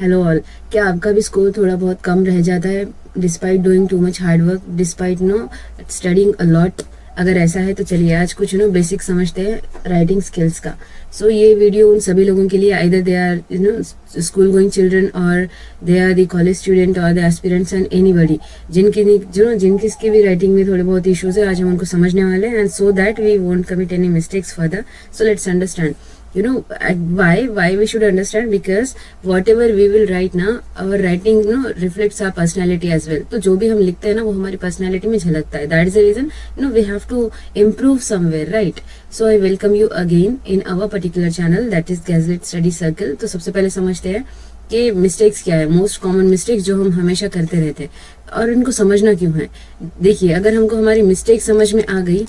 Hello all. क्या आपका भी स्कोर थोड़ा बहुत कम रह जाता है despite doing too much hard work, despite studying a lot? अगर ऐसा है तो चलिए आज कुछ बेसिक समझते हैं राइटिंग स्किल्स का। ये वीडियो उन सभी लोगों के लिए, either they are school going children और they are the college student और द एस्पिरेंट्स एंड एनीबडी जिनकी भी राइटिंग में थोड़े बहुत इश्यूज है, आज हम उनको समझने वाले हैं, and so that we won't commit any mistakes further. So let's understand why we should understand, because whatever we will write now, our writing reflects our personality as well. तो जो भी हम लिखते हैं ना वो हमारी पर्सनैलिटी में झलकता है. That is the reason we have to improve somewhere, right? So I welcome you again in our particular channel, that is Gazette Study Circle. तो सबसे पहले समझते हैं कि मिस्टेक्स क्या है, मोस्ट कॉमन मिस्टेक्स जो हम हमेशा करते रहते हैं और इनको समझना क्यों है. देखिए, अगर हमको हमारी मिस्टेक समझ में आ गई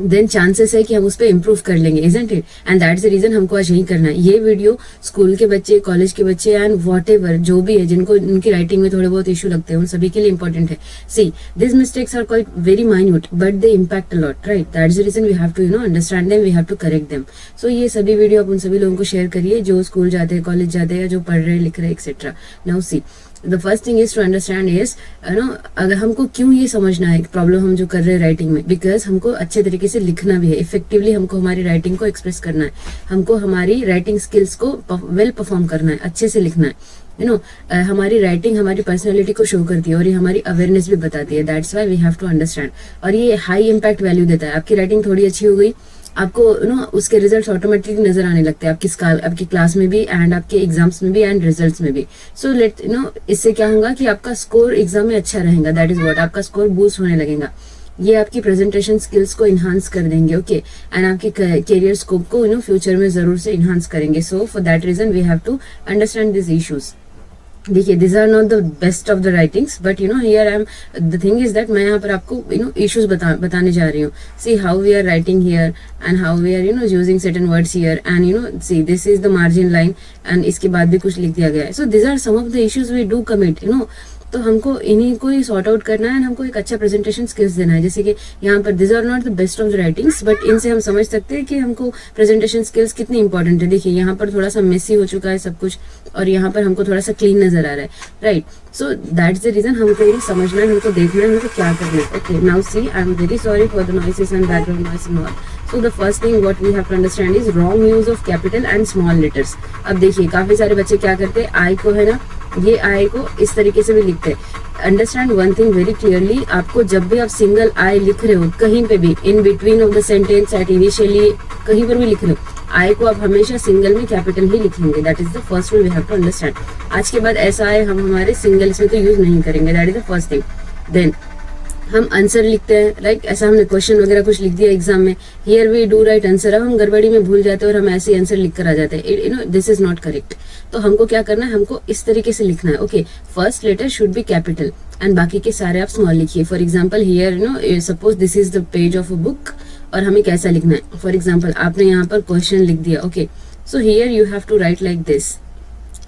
देन चांसेस है कि हम उस पर इम्प्रूव कर लेंगे, isn't it? And that's the reason हमको आज यही करना है. ये वीडियो स्कूल के बच्चे, कॉलेज के बच्चे एंड वॉट एवर जो भी है जिनको उनकी राइटिंग में थोड़े बहुत इशू लगते हैं, उन सभी के लिए इंपॉर्टेंट है. See, this mistakes are quite very minute but they impact a lot, right? That's the reason we have to understand them, we have to correct them. So ये सभी वीडियो आप उन सभी लोगों को शेयर करिए जो स्कूल जाते हैं, कॉलेज जाते हैं, या जो पढ़ रहे, लिख रहे, etcetera. Now see, the first thing is to understand is अगर हमको क्यों ये समझना है प्रॉब्लम हम जो कर रहे हैं राइटिंग में, बिकॉज हमको अच्छे तरीके से लिखना भी है, इफेक्टिवली हमको हमारी राइटिंग को एक्सप्रेस करना है, हमको हमारी राइटिंग स्किल्स को वेल परफॉर्म करना है, अच्छे से लिखना है. हमारी राइटिंग हमारी पर्सनैलिटी को शो करती है और ये हमारी अवेयरनेस भी बताती है. That's why we have to understand. और ये हाई इम्पैक्ट वैल्यू देता है. आपकी राइटिंग थोड़ी अच्छी हो गई, आपको उसके रिजल्ट्स ऑटोमेटिकली नजर आने लगते हैं आपकी क्लास में भी एंड आपके एग्जाम्स में भी एंड रिजल्ट्स में भी. सो लेट इससे क्या होगा कि आपका स्कोर एग्जाम में अच्छा रहेगा. दैट इज व्हाट, आपका स्कोर बूस्ट होने लगेगा. ये आपकी प्रेजेंटेशन स्किल्स को इन्हांस कर देंगे, ओके, एंड आपके करियर स्कोप को फ्यूचर में जरूर से इन्हांस करेंगे. So for that reason we have to understand this issues. देखिए, this are not the best of the writings but here I am, the thing is that मैं यहाँ पर आपको इश्यूज बताने जा रही हूँ. See how we are writing here and how we are using certain words here and see this is the margin line and इसके बाद भी कुछ लिख दिया गया है. So this are some of the issues we do commit. तो हमको इन्हीं को ही सॉर्ट आउट करना है एंड हमको एक अच्छा प्रेजेंटेशन स्किल्स देना है. जैसे कि यहाँ पर this are not the best of the writings but इनसे हम समझ सकते हैं कि हमको प्रेजेंटेशन स्किल्स कितनी इंपॉर्टेंट है. देखिए, यहाँ पर थोड़ा सा मेसी हो चुका है सब कुछ और यहाँ पर हमको थोड़ा सा क्लीन नजर आ रहा है, right? So that's the reason हमको ये समझना है, हमको देखना है, हमको क्या करना है. Okay, now C, I am very sorry for the noises and background noise and all. So the first thing what we have to understand is wrong use of capital and small letters. अब देखिए, काफी सारे बच्चे क्या करते हैं, आई को है ना, ये आई को इस तरीके से भी लिखते हैं. Understand one thing very clearly, आपको जब भी आप सिंगल आई लिख रहे हो कहीं पे भी, in between of the sentence, at initially, कहीं पर भी लिख रहे हो, आई को आप हमेशा सिंगल में कैपिटल ही लिखेंगे. That is the first way we have to understand. आज के बाद ऐसा है हम हमारे सिंगल्स में तो यूज नहीं करेंगे. That is the first thing. Then हम आंसर लिखते हैं, लाइक ऐसा हमने क्वेश्चन वगैरह कुछ लिख दिया एग्जाम में, here we do write answer. अब हम गड़बड़ी में भूल जाते हैं और हम ऐसे आंसर लिख कर आ जाते हैं. This is not correct. तो हमको क्या करना है, हमको इस तरीके से लिखना है. Okay, first letter should be capital and बाकी के सारे आप स्मॉल लिखिए. For example, here suppose this is the page of a book और हमें कैसा लिखना है. फॉर एग्जाम्पल, आपने यहाँ पर क्वेश्चन लिख दिया. Okay, so here you have to write like this.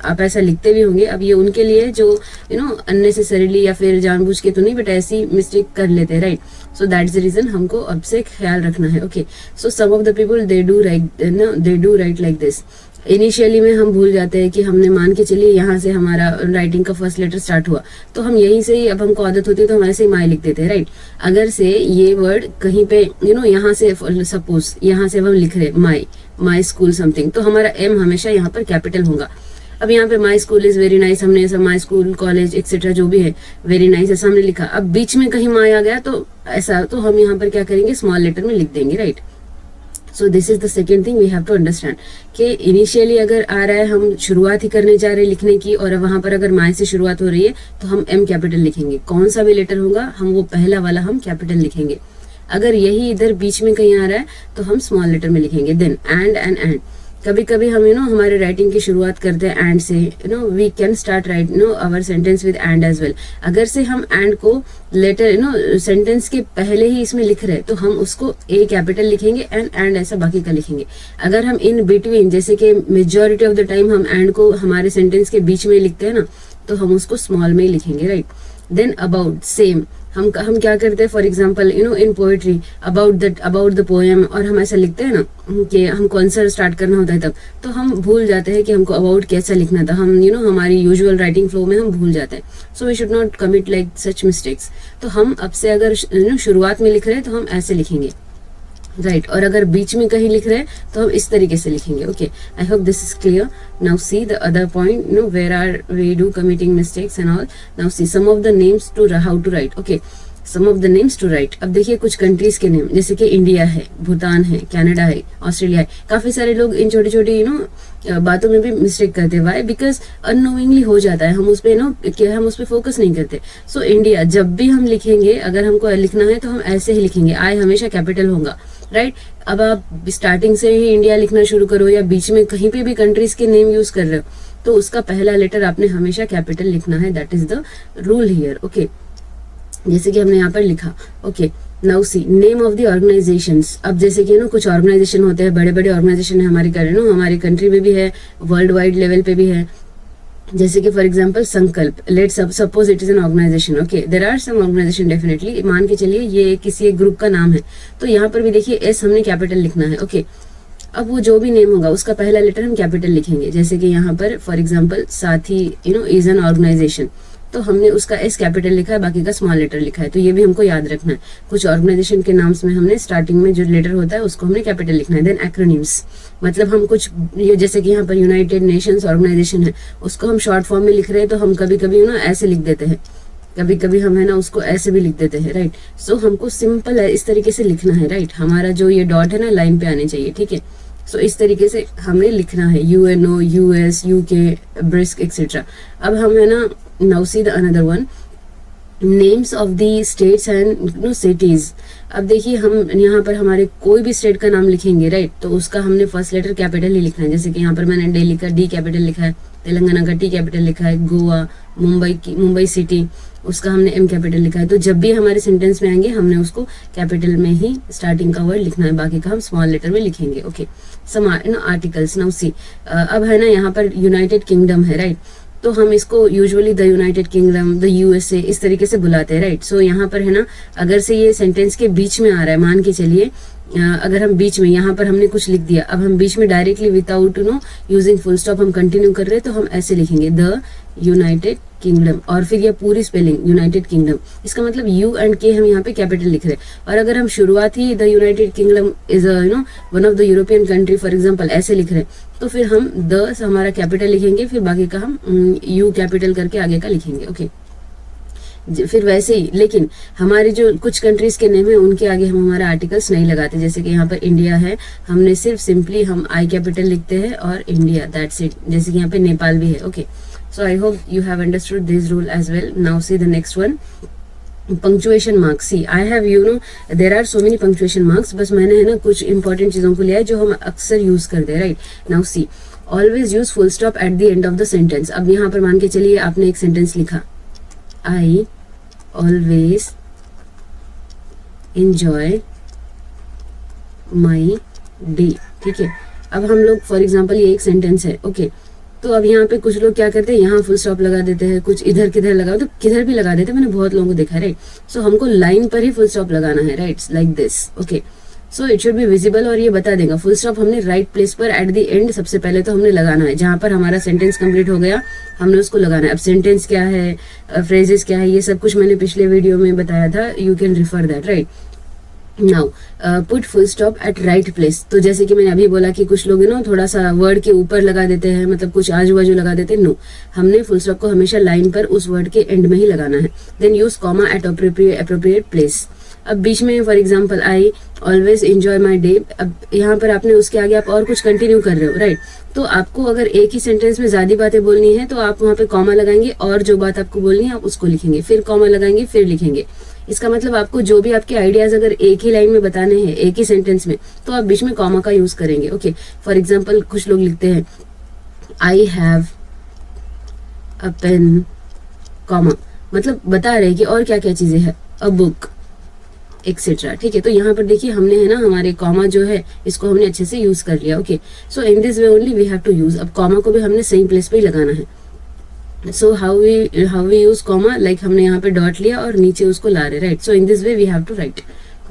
आप ऐसा लिखते भी होंगे. अब ये उनके लिए जो अननेसेसरीली या फिर जानबूझ के तो नहीं, बट ऐसी मिस्टेक कर लेते हैं, right? So that's the reason हमको अब से ख्याल रखना है. Okay, so some of the people they do write like this. Initially में हम भूल जाते हैं कि हमने मान के चलिए यहाँ से हमारा राइटिंग का फर्स्ट लेटर स्टार्ट हुआ तो हम यहीं से ही, अब हमको आदत होती है तो हम ऐसे ही माई लिख देते हैं, राइट? अगर से ये वर्ड कहीं पे यहाँ से सपोज यहाँ से हम लिख रहे माई स्कूल समथिंग, तो हमारा एम हमेशा यहाँ पर कैपिटल होगा. अब यहाँ पे my school is very nice, हमने ऐसा माई स्कूल कॉलेज एक्सेट्रा जो भी है वेरी नाइस ऐसा हमने लिखा. अब बीच में कहीं माई आ गया तो ऐसा, तो हम यहाँ पर क्या करेंगे, स्मॉल लेटर में लिख देंगे, right? So this is the second thing we have to understand कि इनिशियली अगर आ रहा है, हम शुरुआत ही करने जा रहे हैं लिखने की और वहां पर अगर माई से शुरुआत हो रही है तो हम एम कैपिटल लिखेंगे. कौन सा भी लेटर होगा हम वो पहला वाला हम कैपिटल लिखेंगे. अगर यही इधर बीच में कहीं आ रहा है तो हम स्मॉल लेटर में लिखेंगे. देन एंड कभी कभी हम हमारे राइटिंग की शुरुआत करते हैं एंड से. We can start write our sentence with and as well. अगर से हम एंड को लेटर सेंटेंस के पहले ही इसमें लिख रहे हैं तो हम उसको ए कैपिटल लिखेंगे एंड ऐसा बाकी का लिखेंगे. अगर हम इन बिटवीन, जैसे कि मेजॉरिटी ऑफ द टाइम हम एंड को हमारे सेंटेंस के बीच में लिखते हैं ना, तो हम उसको स्मॉल में ही लिखेंगे, राइट? देन अबाउट सेम, हम क्या करते हैं, for example in poetry about the poem, और हम ऐसा लिखते हैं ना कि हमको आंसर स्टार्ट करना होता है तब, तो हम भूल जाते हैं कि हमको अबाउट कैसा लिखना था। हम हमारी यूजुअल राइटिंग फ्लो में हम भूल जाते हैं। So we should not commit like such mistakes. तो हम अब से अगर शुरुआत में लिख रहे हैं तो हम ऐसे लिखेंगे, राइट। और अगर बीच में कहीं लिख रहे हैं तो हम इस तरीके से लिखेंगे। Okay, I hope this is clear. Now see the other point, where are we do committing mistakes and all. Now see some of the names to how to right. Okay, some of the names to write. अब देखिए कुछ countries के name, जैसे कि India है, भूटान है, Canada है, Australia है। काफी सारे लोग इन छोटी छोटी बातों में भी मिस्टेक करते हैं। वाई? बिकॉज अननोइंगली हो जाता है, हम उस पर हम उस पर फोकस नहीं करते। सो इंडिया जब भी हम लिखेंगे, अगर हमको लिखना है तो हम ऐसे ही लिखेंगे, आई हमेशा कैपिटल होगा, राइट। अब आप स्टार्टिंग से ही इंडिया लिखना शुरू करो या बीच में कहीं पे भी कंट्रीज के नेम यूज कर रहे हो, तो उसका पहला लेटर आपने हमेशा कैपिटल लिखना है। That is the rule here. Okay, जैसे कि हमने यहाँ पर लिखा। Okay, now see name of the organizations. अब जैसे कि कुछ ऑर्गेनाइजेशन होते हैं, बड़े बड़े ऑर्गेनाइजेशन है हमारी कंट्री में भी है, वर्ल्ड वाइड लेवल पे भी है। जैसे कि for example Sankalp, let suppose it is an organization. Okay, there are some organization definitely, मान के चलिए ये किसी एक ग्रुप का नाम है, तो यहाँ पर भी देखिए एस हमने कैपिटल लिखना है। ओके, अब वो जो भी नेम होगा उसका पहला लेटर हम कैपिटल लिखेंगे। जैसे कि यहाँ पर फॉर एग्जांपल साथी इज एन ऑर्गेनाइजेशन, तो हमने उसका एस कैपिटल लिखा है, बाकी का स्मॉल लेटर लिखा है। तो ये भी हमको याद रखना है। कुछ ऑर्गेनाइजेशन के नाम्स में हमने स्टार्टिंग में जो लेटर होता है उसको हमने कैपिटल लिखना है। देन एक्रोनिम्स, मतलब हम कुछ जैसे कि यहाँ पर यूनाइटेड नेशंस ऑर्गेनाइजेशन है, उसको हम शॉर्ट फॉर्म में लिख रहे हैं, तो हम कभी कभी ऐसे लिख देते हैं, कभी कभी हम उसको ऐसे भी लिख देते हैं, राइट। सो हमको सिंपल है इस तरीके से लिखना है, राइट। हमारा जो ये डॉट है लाइन पे आने चाहिए, ठीक है। सो इस तरीके से हमने लिखना है, UNO, US, UK, brisk etcetera. अब हम now see the another one, names of the states and cities। अब देखिए हम यहाँ पर हमारे कोई भी स्टेट का नाम लिखेंगे, राइट, तो उसका हमने फर्स्ट लेटर कैपिटल ही लिखना है। जैसे कि यहाँ पर मैंने दिल्ली का D कैपिटल लिखा है, तेलंगाना का T कैपिटल लिखा है, गोवा, मुंबई सिटी, उसका हमने M कैपिटल लिखा है। तो जब भी हमारे सेंटेंस में आएंगे हमने उसको कैपिटल में ही स्टार्टिंग का वर्ड लिखना है, बाकी का हम स्मॉल लेटर में लिखेंगे। Okay, some articles. Now see, अब यहाँ पर यूनाइटेड किंगडम है, राइट, तो हम इसको usually the United kingdom, the USA इस तरीके से बुलाते हैं, राइट। सो यहाँ पर अगर से ये सेंटेंस के बीच में आ रहा है, मान के चलिए अगर हम बीच में यहाँ पर हमने कुछ लिख दिया, अब हम बीच में directly without using full stop हम कंटिन्यू कर रहे हैं, तो हम ऐसे लिखेंगे द यूनाइटेड किंगडम, और फिर ये पूरी स्पेलिंग यूनाइटेड किंगडम। इसका मतलब U and K हम यहाँ पे कैपिटल लिख रहे हैं। और अगर हम शुरुआत ही the United Kingdom is one of the European country for example ऐसे लिख रहे हैं, तो फिर हम द हमारा कैपिटल लिखेंगे, फिर बाकी का हम U कैपिटल करके आगे का लिखेंगे। ओके, फिर वैसे ही, लेकिन हमारे जो कुछ कंट्रीज के नेम है उनके आगे हम हमारा आर्टिकल्स नहीं लगाते। जैसे कि यहाँ पर इंडिया है, हमने सिर्फ सिंपली हम I कैपिटल लिखते हैं और इंडिया, दैट्स इट। जैसे कि यहाँ पे नेपाल भी है। Okay, so I hope you have understood this rule as well. Now see the next one, punctuation marks. See, I have there are so many punctuation marks, बस मैंने कुछ important चीजों को लिया है जो हम अक्सर यूज करते हैं, right? Now see, always use full stop at the end of the sentence. अब यहाँ पर मान के चलिए आपने एक सेंटेंस लिखा, I always enjoy my day, ठीक है। अब हम लोग फॉर एग्जाम्पल ये एक सेंटेंस है, ओके, तो अब यहाँ पे कुछ लोग क्या करते हैं, यहाँ फुल स्टॉप लगा देते हैं, कुछ इधर किधर लगा, तो किधर भी लगा देते हैं, मैंने बहुत लोगों को देखा है, राइट। सो हमको लाइन पर ही फुल स्टॉप लगाना है, right, like this. Okay, so it should be visible, और ये बता देगा फुल स्टॉप हमने राइट प्लेस पर एट द एंड सबसे पहले तो हमने लगाना है, जहां पर हमारा सेंटेंस कंप्लीट हो गया हमने उसको लगाना है। अब सेंटेंस क्या है, फ्रेजेस क्या है, ये सब कुछ मैंने पिछले वीडियो में बताया था, you can refer that, right. Now put full stop at right place. तो जैसे कि मैंने अभी बोला कि कुछ लोग थोड़ा सा वर्ड के ऊपर लगा देते हैं, मतलब कुछ आजू बाजू लगा देते हैं, नो, हमने फुल स्टॉप को हमेशा लाइन पर उस वर्ड के एंड में ही लगाना है। Then use comma at appropriate place. अब बीच में for example I always enjoy my day, अब यहाँ पर आपने उसके आगे आप और कुछ कंटिन्यू कर रहे हो, राइट। तो आपको अगर एक ही सेंटेंस में ज्यादा बातें बोलनी है तो आप वहाँ पे कॉमा लगाएंगे, और जो बात आपको बोलनी है आप उसको लिखेंगे, फिर कॉमा लगाएंगे, फिर लिखेंगे। इसका मतलब आपको जो भी आपके आइडियाज अगर एक ही लाइन में बताने हैं, एक ही सेंटेंस में, तो आप बीच में कॉमा का यूज करेंगे। ओके, फॉर एग्जाम्पल कुछ लोग लिखते हैं I have a pen, comma, मतलब बता रहे कि और क्या क्या चीजें हैं, अ बुक एक्सेट्रा, ठीक है। तो यहाँ पर देखिए हमने हमारे कॉमा जो है इसको हमने अच्छे से यूज कर लिया। Okay, so in this way only we have to use. अब कॉमा को भी हमने सही प्लेस पे ही लगाना है। So how we use comma, like हमने यहाँ पे डॉट लिया और नीचे उसको ला रहे, right. So in this way we have to write.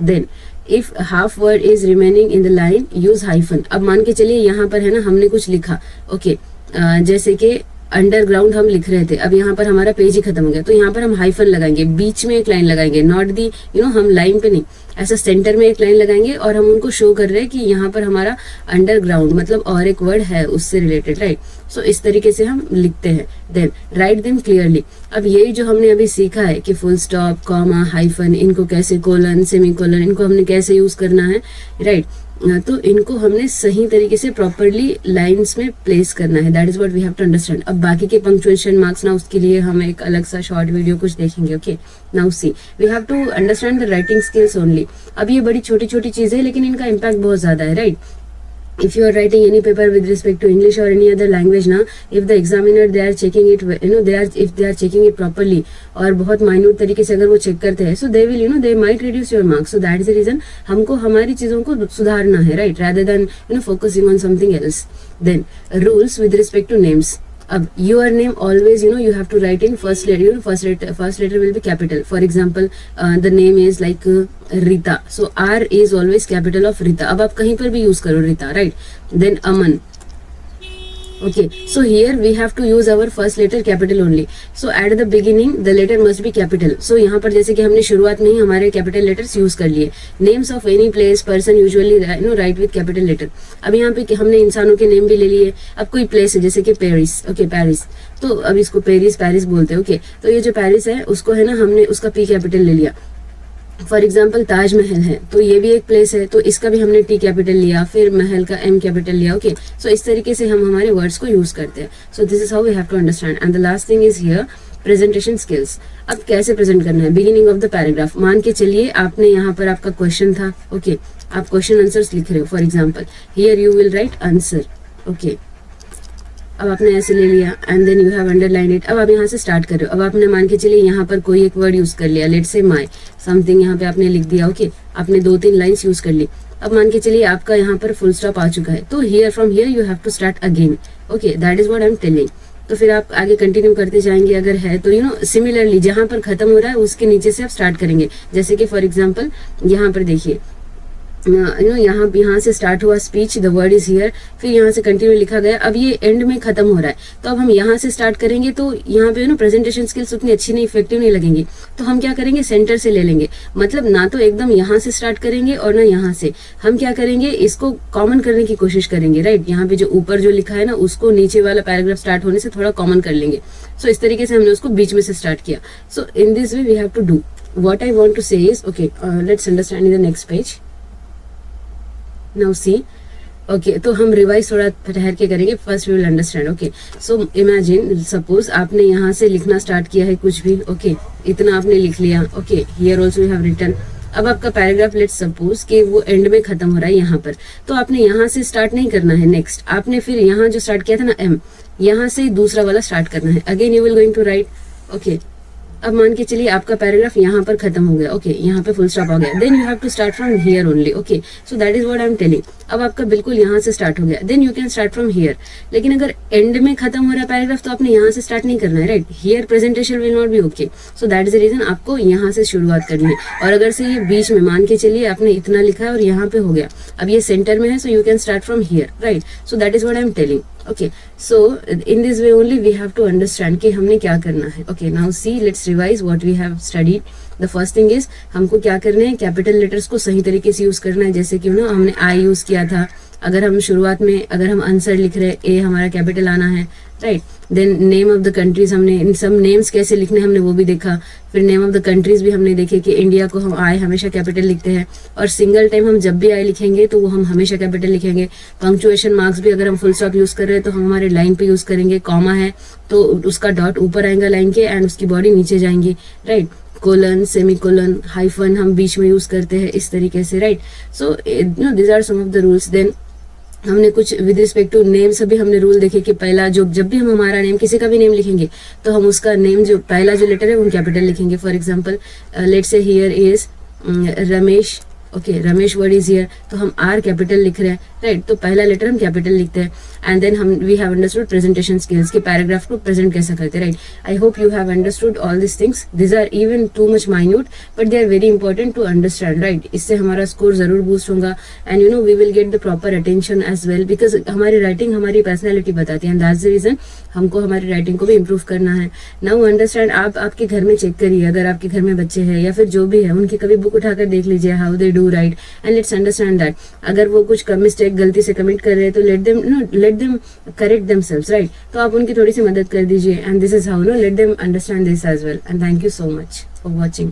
Then if half word is remaining in the line use hyphen. अब मान के चलिए यहाँ पर है ना हमने कुछ लिखा, ओके, जैसे कि अंडरग्राउंड हम लिख रहे थे, अब यहाँ पर हमारा पेज ही खत्म हो गया, तो यहाँ पर हम हाइफन लगाएंगे, बीच में एक लाइन लगाएंगे, नॉट दी हम लाइन पे नहीं, ऐसा सेंटर में एक लाइन लगाएंगे और हम उनको शो कर रहे हैं कि यहाँ पर हमारा अंडरग्राउंड मतलब और एक वर्ड है उससे रिलेटेड, राइट. सो इस तरीके से हम लिखते हैं. Then write them clearly. अब यही जो हमने अभी सीखा है कि फुल स्टॉप, कॉमा, हाइफन, इनको कैसे, कोलन, सेमी कोलन, इनको हमने कैसे यूज करना है, राइट. तो इनको हमने सही तरीके से प्रॉपरली लाइंस में प्लेस करना है. That is what we have to understand. अब बाकी के पंक्चुएशन मार्क्स ना, उसके लिए हम एक अलग सा शॉर्ट वीडियो कुछ देखेंगे. Okay, now see we have to understand the writing skills only. अब ये बड़ी छोटी छोटी चीजें हैं लेकिन इनका इम्पैक्ट बहुत ज्यादा है, right. If you are writing any paper with respect to English or any other language ना, if the examiner they are checking it, if they are checking it properly और बहुत minute तरीके से अगर वो चेक करते हैं, so they will they might reduce your marks. So that is the reason हमको हमारी चीजों को सुधारना है, right, rather than focusing on something else. Then rules with respect to names. अब your name always you have to write in first letter. First letter will be capital. For example, the name is like Rita. So R is always capital of Rita. अब आप कहीं पर भी use करो Rita, right? Then Aman. Okay, so here we have to use our first letter capital only. So at the beginning the letter must be capital. So यहाँ पर जैसे कि हमने शुरुआत में ही हमारे capital letters यूज कर लिए. Names of any place, person usually write with capital letter. अब यहाँ पे हमने इंसानों के नेम भी ले लिए. अब कोई प्लेस है जैसे कि पेरिस, ओके, पेरिस, तो अब इसको पेरिस बोलते हैं. ओके, तो ये जो पेरिस है उसको है ना हमने उसका P कैपिटल ले लिया. फॉर एग्जाम्पल ताजमहल है तो ये भी एक प्लेस है, तो इसका भी हमने T कैपिटल लिया, फिर महल का M कैपिटल लिया. ओके, सो इस तरीके से हम हमारे वर्ड्स को यूज करते हैं. So this is how we have to understand. And the last thing is here presentation skills. अब कैसे प्रेजेंट करना है, बिगिनिंग ऑफ द पैराग्राफ. मान के चलिए आपने यहाँ पर आपका क्वेश्चन था, ओके, आप क्वेश्चन आंसर्स लिख रहे हो. For example here you will write answer. Okay, अब आपने ऐसे ले लिया and then you have underline it. अब आप यहाँ से स्टार्ट कर रहे हो. अब आपने मान के चलिए यहाँ पर कोई एक वर्ड यूज कर लिया, लेट्स से माय समथिंग, यहाँ पे आपने लिख दिया. ओके, आपने 2-3 लाइंस यूज कर ली. अब मान के चलिए आपका यहाँ पर फुल स्टॉप आ चुका है, तो here from here you have to start again. Okay, that is what I am telling. तो फिर आप आगे कंटिन्यू करते जाएंगे. अगर है तो सिमिलरली जहां पर खत्म हो रहा है उसके नीचे से आप स्टार्ट करेंगे. जैसे कि फॉर एग्जाम्पल यहाँ पर देखिए, यहाँ से स्टार्ट हुआ speech, the word is here, फिर यहाँ से कंटिन्यू लिखा गया. अब ये एंड में खत्म हो रहा है, तो अब हम यहाँ से स्टार्ट करेंगे तो यहाँ पे प्रेजेंटेशन स्किल्स उतनी अच्छी नहीं, इफेक्टिव नहीं लगेंगी. तो हम क्या करेंगे, सेंटर से ले लेंगे. मतलब ना तो एकदम यहाँ से स्टार्ट करेंगे और ना यहाँ से. हम क्या करेंगे, इसको कॉमन करने की कोशिश करेंगे, राइट. यहाँ पे जो ऊपर जो लिखा है ना उसको नीचे वाला पैराग्राफ स्टार्ट होने से थोड़ा कॉमन कर लेंगे. सो इस तरीके से हमने उसको बीच में से स्टार्ट किया. So in this way we have to do. What I want to say is, okay, let's understand in the next page. Now see, okay, तो हम रिवाइज थोड़ा ठहर के करेंगे. First we will understand. Okay, so imagine, suppose आपने यहाँ से लिखना स्टार्ट किया है कुछ भी. ओके, इतना आपने लिख लिया. Okay, here also you have written. अब आपका पैराग्राफ लेट्स सपोज कि वो एंड में खत्म हो रहा है यहाँ पर, तो आपने यहाँ से स्टार्ट नहीं करना है. नेक्स्ट आपने फिर यहाँ जो स्टार्ट किया था ना M, यहाँ से दूसरा वाला स्टार्ट करना है. Again you will going to right. Okay, अब मान के चलिए आपका पैराग्राफ यहाँ पर खत्म हो गया. ओके, यहाँ पे फुल स्टॉप आ गया. Then you have to start from here only. Okay, so that is what I am telling. अब आपका बिल्कुल यहाँ से स्टार्ट हो गया, then you can start from here. लेकिन अगर एंड में खत्म हो रहा है पैराग्राफ तो आपने यहाँ से स्टार्ट नहीं करना है, right. Here presentation will not be okay. So that is the reason आपको यहाँ से शुरुआत करनी है. और अगर से ये बीच में मान के चलिए आपने इतना लिखा है और यहाँ पे हो गया, अब ये सेंटर में है, so you can start from here, right. So that is what I am telling. Okay, so in this way only we have to understand कि हमने क्या करना है. Okay, now see let's revise what we have studied. The first thing is हमको क्या करना है, capital letters को सही तरीके से यूज करना है. जैसे कि हमने आई यूज किया था. अगर हम शुरुआत में अगर हम आंसर लिख रहे हैं, ए हमारा कैपिटल आना है, right. Then name of the countries, हमने इन सब नेम्स कैसे लिखने हमने वो भी देखा. फिर नेम ऑफ द कंट्रीज भी हमने देखे कि इंडिया को हम आई हमेशा कैपिटल लिखते हैं, और सिंगल टाइम हम जब भी आई लिखेंगे तो वो हम हमेशा कैपिटल लिखेंगे. पंक्चुएशन मार्क्स भी अगर हम फुल स्टॉप यूज कर रहे हैं तो हम हमारे लाइन पे यूज करेंगे. कॉमा है तो उसका डॉट ऊपर आएगा लाइन के एंड उसकी बॉडी नीचे जाएंगी, right. Colon, semi colon, hyphen हम बीच में यूज करते हैं इस तरीके से, right. So this are some of the rules. Then हमने कुछ विद रिस्पेक्ट टू नेम सभी हमने रूल देखे कि पहला जो जब भी हम हमारा नेम किसी का भी नेम लिखेंगे तो हम उसका नेम जो पहला जो लेटर है वो कैपिटल लिखेंगे. For example let's say here is Ramesh. Okay, Ramesh word is here, तो हम आर कैपिटल लिख रहे हैं, राइट, तो पहला लेटर हम कैपिटल लिखते हैं, एंड देन हम we have understood presentation skills कि पैराग्राफ को प्रेजेंट कैसे करते हैं, right. I hope you have understood all this things. This are even too much minute but they are very important to understand, right. इससे हमारा score जरूर boost होगा, and you know we will get the proper attention as well, because हमारी writing हमारी personality बताती है, and that's the reason हमको हमारी राइटिंग को भी इम्प्रूव करना है. नाउ अंडरस्टैंड, आप आपके घर में चेक करिए, अगर आपके घर में बच्चे हैं या फिर जो भी है, उनकी कभी बुक उठाकर देख लीजिए how they do right, and let's understand that. अगर वो कुछ मिस्टेक गलती से कमिट कर रहे हैं तो let them correct themselves, right. तो आप उनकी थोड़ी सी मदद कर दीजिए, and this is how no let them understand this as well. And thank you so much for watching.